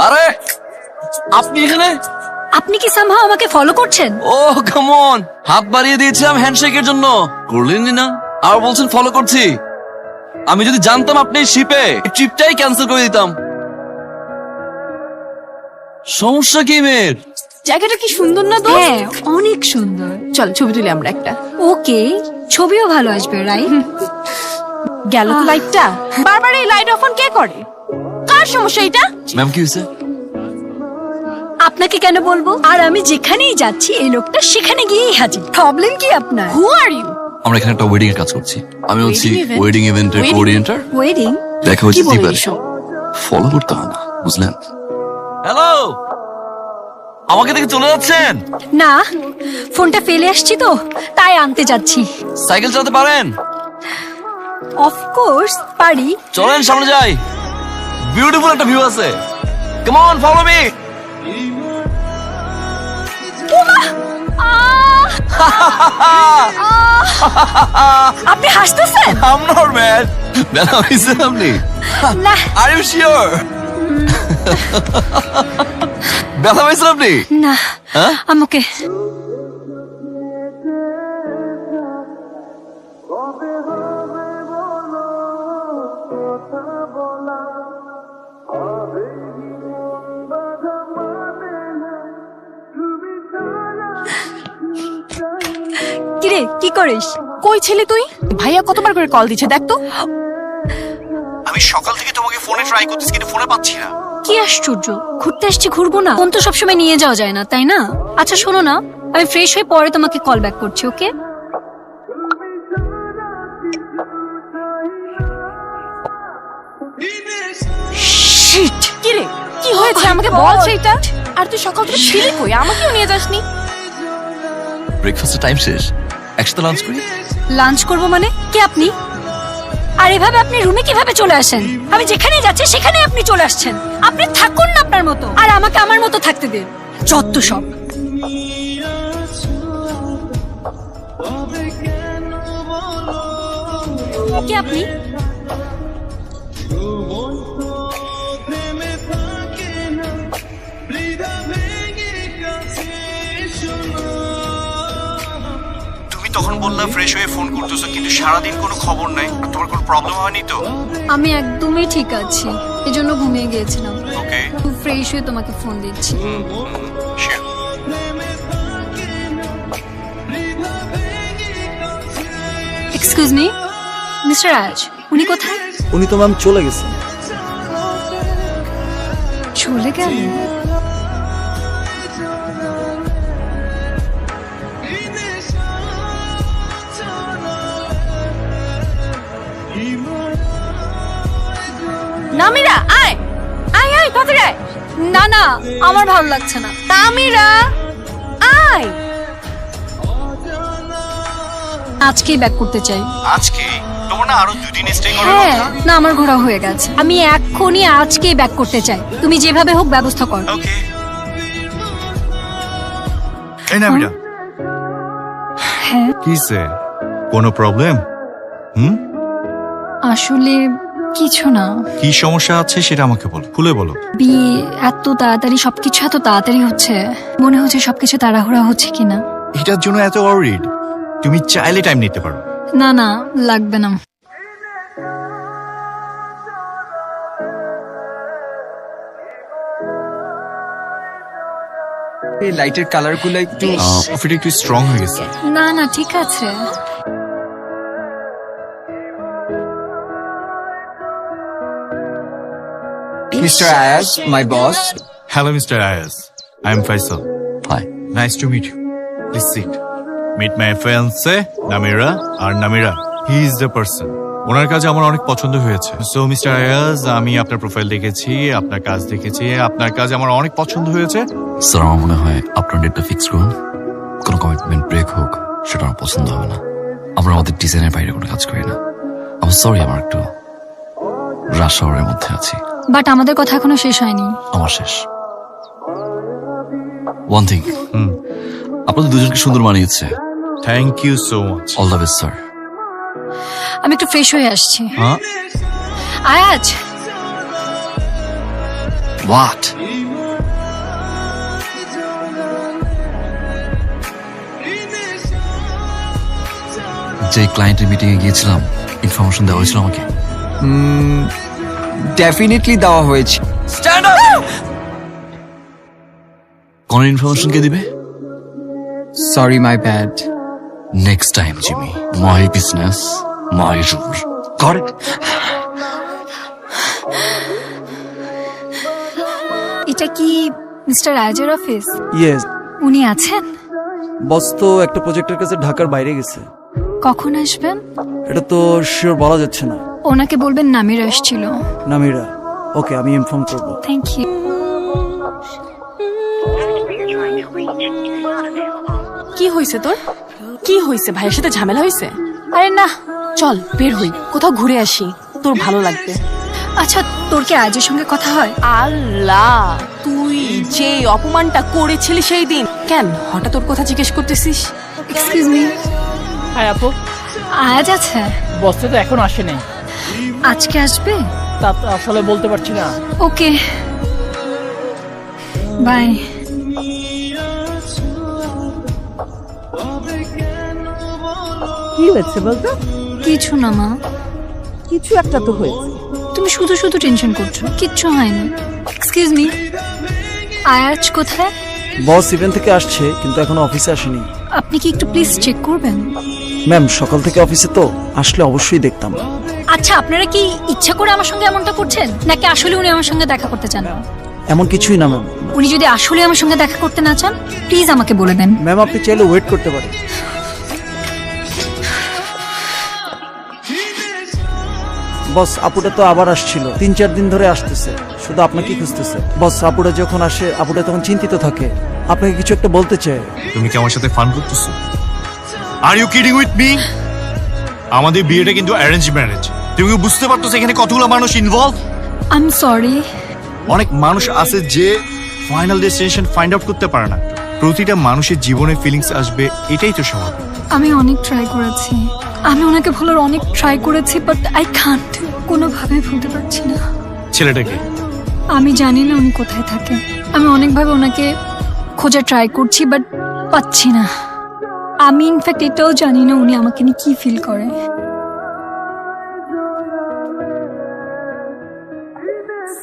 আরে আপনি এখানে? আপনি কি সামহাও আমাকে ফলো করছেন? ও কাম অন, হাত বাড়িয়ে দিয়েছিলাম হ্যান্ডশেকের জন্য, করলেনই না, আর বলছেন ফলো করছি। আমি যদি জানতাম আপনি শিপে, ট্রিপটাই ক্যান্সেল করে দিতাম। সমস্যা কি মেয়ের? জায়গাটা কি সুন্দর না? হ্যাঁ, অনেক সুন্দর। চল ছবি তুলি আমরা একটা। ওকে, ছবিও ভালো আসবে, রাইট? গেল তো লাইটটা। বারবার এই লাইট অফ অন কে করে? কার সমস্যা এটা? ম্যাম কি হয়েছে? আপনাকে কেন বলবো? আর আমি যেখানেই যাচ্ছি এই লোকটা সেখানে গিয়েই হাজির। প্রবলেম কি আপনার? হু আর ইউ? আমরা এখানে একটা ওয়েডিং এর কাজ করছি। আমি হচ্ছি Wedding event? ওয়েডিং ইভেন্টের Wedding? কোঅর্ডিনেটর। ওয়েডিং? দেখা কি হচ্ছে বলে দিবারে। এসব? ফলো করতে হয় না, বুঝলেন? হ্যালো, আমাকে দেখে চলে যাচ্ছেন? না, ফোনটা ফেলে আসছি তো, তাই আনতে যাচ্ছি। সাইকেল চালাতে পারেন? অফকোর্স পারি। চলেন সামনে যাই, বিউটিফুল একটা ভিউ আছে। Come on, follow me. আপনি হাসতেছেন? I'm not mad. ব্যথা হয়েছে আপনি? না Are you sure? ব্যথা হয়েছে আপনি? না, হ্যাঁ? আমাকে কিরে, কি করিস? কই ছেলে তুই? ভাইয়া কতবার করে কল দিচ্ছে দেখ তো। আমি সকাল থেকে তোমাকে ফোনে ট্রাই করতেছি কিন্তু ফোনে পাচ্ছি না। কি আশ্চর্য, ঘুরতে আসছি ঘুরবো না? ফোন তো সবসময় নিয়ে যাওয়া যায় না, তাই না? আচ্ছা শোনো না, আমি ফ্রেশ হয়ে পরে তোমাকে কল ব্যাক করছি, ওকে? শিট! কি রে, কি হয়েছে আমাকে বল সেটা। আর তুই সকাল থেকে ছিলি কই? আমাকেও নিয়ে যাসনি। ব্রেকফাস্টের টাইম শেষ, একসাথে লাঞ্চ করি। লাঞ্চ করবো মানে? কে আপনি? আর এভাবে আপনি রুমে কিভাবে চলে আসেন? আমি যেখানে যাচ্ছি সেখানে আপনি চলে আসছেন। আপনি থাকুন না আপনার মতো, আর আমাকে আমার মতো থাকতে দিন। যত সব। কে আপনি? তুমি তখন বললা ফ্রেশ হয়ে ফোন করতেছো কিন্তু সারাদিন কোনো খবর নাই। তোমার কোনো প্রবলেম হয়নি তো? আমি একদমই ঠিক আছি, এজন্য ঘুমিয়ে গিয়েছিলাম। ওকে, খুব ফ্রেশ হয়ে তোমাকে ফোন দিচ্ছি। শিওর। এক্সকিউজ মি, মিস্টার রাজ, উনি কোথায়? উনি তো ম্যাম চলে গেছেন। চলে গেল? নামিরা আয় আয় আয়, তাড়াতাড়ি আয়। না না, আমার ভালো লাগছে না। নামিরা আয়। আজকেই ব্যাক করতে চাই। আজকে তোমার না আরো 2 দিন স্টে করার হ্যাঁ, কথা। না আমার ঘোরা হয়ে গেছে। আমি এক্ষুনি আজকেই ব্যাক করতে চাই। তুমি যেভাবে হোক ব্যবস্থা করো। ওকে। এই না বিটা। হ্যাঁ, কিসে কোনো প্রবলেম? আসলে কিছু না। কি সমস্যা আছে সেটা আমাকে বলো, খুলে বলো। বিয়ে এত তাড়াতাড়ি, সবকিছু এত তাড়াতাড়ি হচ্ছে, মনে হচ্ছে সবকিছু তাড়াহুড়া হচ্ছে কিনা। এটার জন্য এত ওয়ারিড? তুমি চাইলে টাইম নিতে পারো। না না, লাগবে না। এই লাইটের কালার গুলো একটু কফিটা একটু স্ট্রং হয়ে গেছে। না না, ঠিক আছে। Mister Ayas, my boss. Hello mister Ayas, I am Faisal. Hi. Nice to meet you. Please sit. Meet my fiancee Namira. আর Namira, he is the person. ওনার কাজ আমার অনেক পছন্দ হয়েছে। সো মিস্টার আয়াজ, আমি আপনার প্রোফাইল দেখেছি, আপনার কাজ দেখেছি, আপনার কাজ আমার অনেক পছন্দ হয়েছে। স্যার আমার মনে হয় আপনার ডেটটা ফিক্স করুন। কোনো কমিটমেন্ট ব্রেক হোক সেটা আমার পছন্দ হবে না। আমরা আমাদের ডিজাইনের বাইরে কোনো কাজ করি না। আমি সরি, আমার একটু রাশ আওয়ারের মধ্যে আছি। বাট আমাদের কথা এখনো শেষ হয়নি। আমার শেষ। ওয়ান থিং, আপনাদের দুজনকে সুন্দর মানিয়েছে। Thank you so much. All the best sir. আমি একটু ফ্রেশ হয়ে আসছি। হ্যাঁ, আয়াজ, হোয়াট? যে ক্লায়েন্টের মিটিং এ গিয়েছিলাম ইনফরমেশন দেওয়া হয়েছিল আমাকে। ডেফিনেটলি দেওয়া হয়েছে। কোন ইনফরমেশন কে দিবে? Sorry, my bad. Next time Jimmy, my business my rule. Got it? এটা কি মিস্টার রাজের অফিস? ইয়েস, উনি আছেন? বস তো একটা প্রজেক্টের কাছে ঢাকার বাইরে গেছে। কখন আসবেন? এটা তো শিওর বলা যাচ্ছে না। ওনাকে বলবেন নামির আসছিল। নামিরা, ওকে, আমি ইনফর্ম করব। Thank you. কি হয়েছে তোর? কি হয়েছে? ভাইয়ের সাথে ঝামেলা হয়েছে? আরে না। চল বের হই, কোথাও ঘুরে আসি, তোর ভালো লাগবে। আচ্ছা, তোর কি আজের সঙ্গে কথা হয়? আল্লাহ, তুই যে অপমানটা করেছিলি সেই দিন, কেন হঠাৎ তোর কথা জিজ্ঞেস করতেছিস? এক্সকিউজ মি, হ্যাঁ আপু, আজ আছে? বসতে তো এখন আসেনি, আজকে আসবে? তা তো আসলে বলতে পারছি না। ওকে, বাই। কি হয়েছে বলতো? কিছু না মা। কিছু একটা তো হয়েছে। তুমি শুধু শুধু টেনশন করছো, কিচ্ছু হয়নি। এক্সকিউজ মি, আয়াজ কোথায়? বস ইভেন্ট থেকে আসছে কিন্তু এখনো অফিসে আসেনি। আপনি কি একটু প্লিজ চেক করবেন? ম্যাম, সকাল থেকে অফিসে তো, আসলে অবশ্যই দেখতাম। আচ্ছা, আপনারা কি ইচ্ছা করে আমার সঙ্গে এমনটা করছেন, নাকি আসলে উনি আমার সঙ্গে দেখা করতে চান? এমন কিছুই না ম্যাম। উনি যদি আসলে আমার সঙ্গে দেখা করতে না চান, প্লিজ আমাকে বলে দেন। ম্যাম, আপনি চাইলে ওয়েট করতে পারেন। বস, আপুটা তো আবার আসছিল, 3-4 দিন ধরে আসতেছে, শুধু আপনাকেই খুঁজতেছে। বস, আপুটা যখন আসে আপুটা তখন চিন্তিত থাকে, আপনাকে কিছু একটা বলতে চায়। তুমি কি আমার সাথে ফান করতেছো? Are you kidding with me? আমাদের বিয়েটা কিন্তু অ্যারেঞ্জ ম্যারেজ। তুমি কি বুঝতে পারতেছো এখানে কতগুলো মানুষ ইনভলভ? I am sorry. অনেক মানুষ আছে যে ফাইনাল ডেস্টিনেশন ফাইন্ড আউট করতে পারে না। প্রতিটা মানুষের জীবনে ফিলিংস আসবে, এটাই তো স্বাভাবিক। আমি অনেক ট্রাই করেছি, আমি ওনাকে ভুলার অনেক ট্রাই করেছি, বাট আই কান্ট। কোনোভাবে ভুলতে পারছি না। ছেলেটাকে আমি জানি না উনি কোথায় থাকে। আমি অনেকভাবে ওনাকে খোঁজা ট্রাই করছি, বাট পাচ্ছি না। আমি ইনফ্যাক্ট এটাও জানি না উনি আমাকে নিয়ে কি ফিল করে।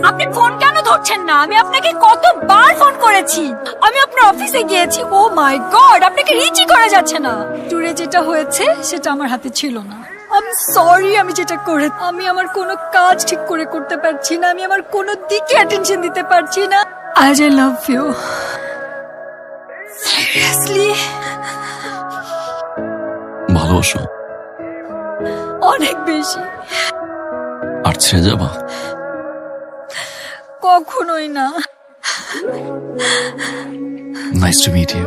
আপনি ফোন কেন ধরছেন না? আমি আপনাকে কতবার ফোন করেছি, আমি আপনার অফিসে গিয়েছি। ও মাই গড, আপনাকে রিচই করা যাচ্ছে না। ট্যুরে যেটা হয়েছে সেটা আমার হাতে ছিল না। আমি সরি, আমি যেটা করে, আমি আমার কোনো কাজ ঠিক করে করতে পারছি না, আমি আমার কোনো দিকে অ্যাটেনশন দিতে পারছি না। আজ আই লাভ ইউ সিরিয়াসলি, ভালোবাসো? অনেক বেশি। আর ছেড়ে যাবা? কখনোই না। Nice to meet you.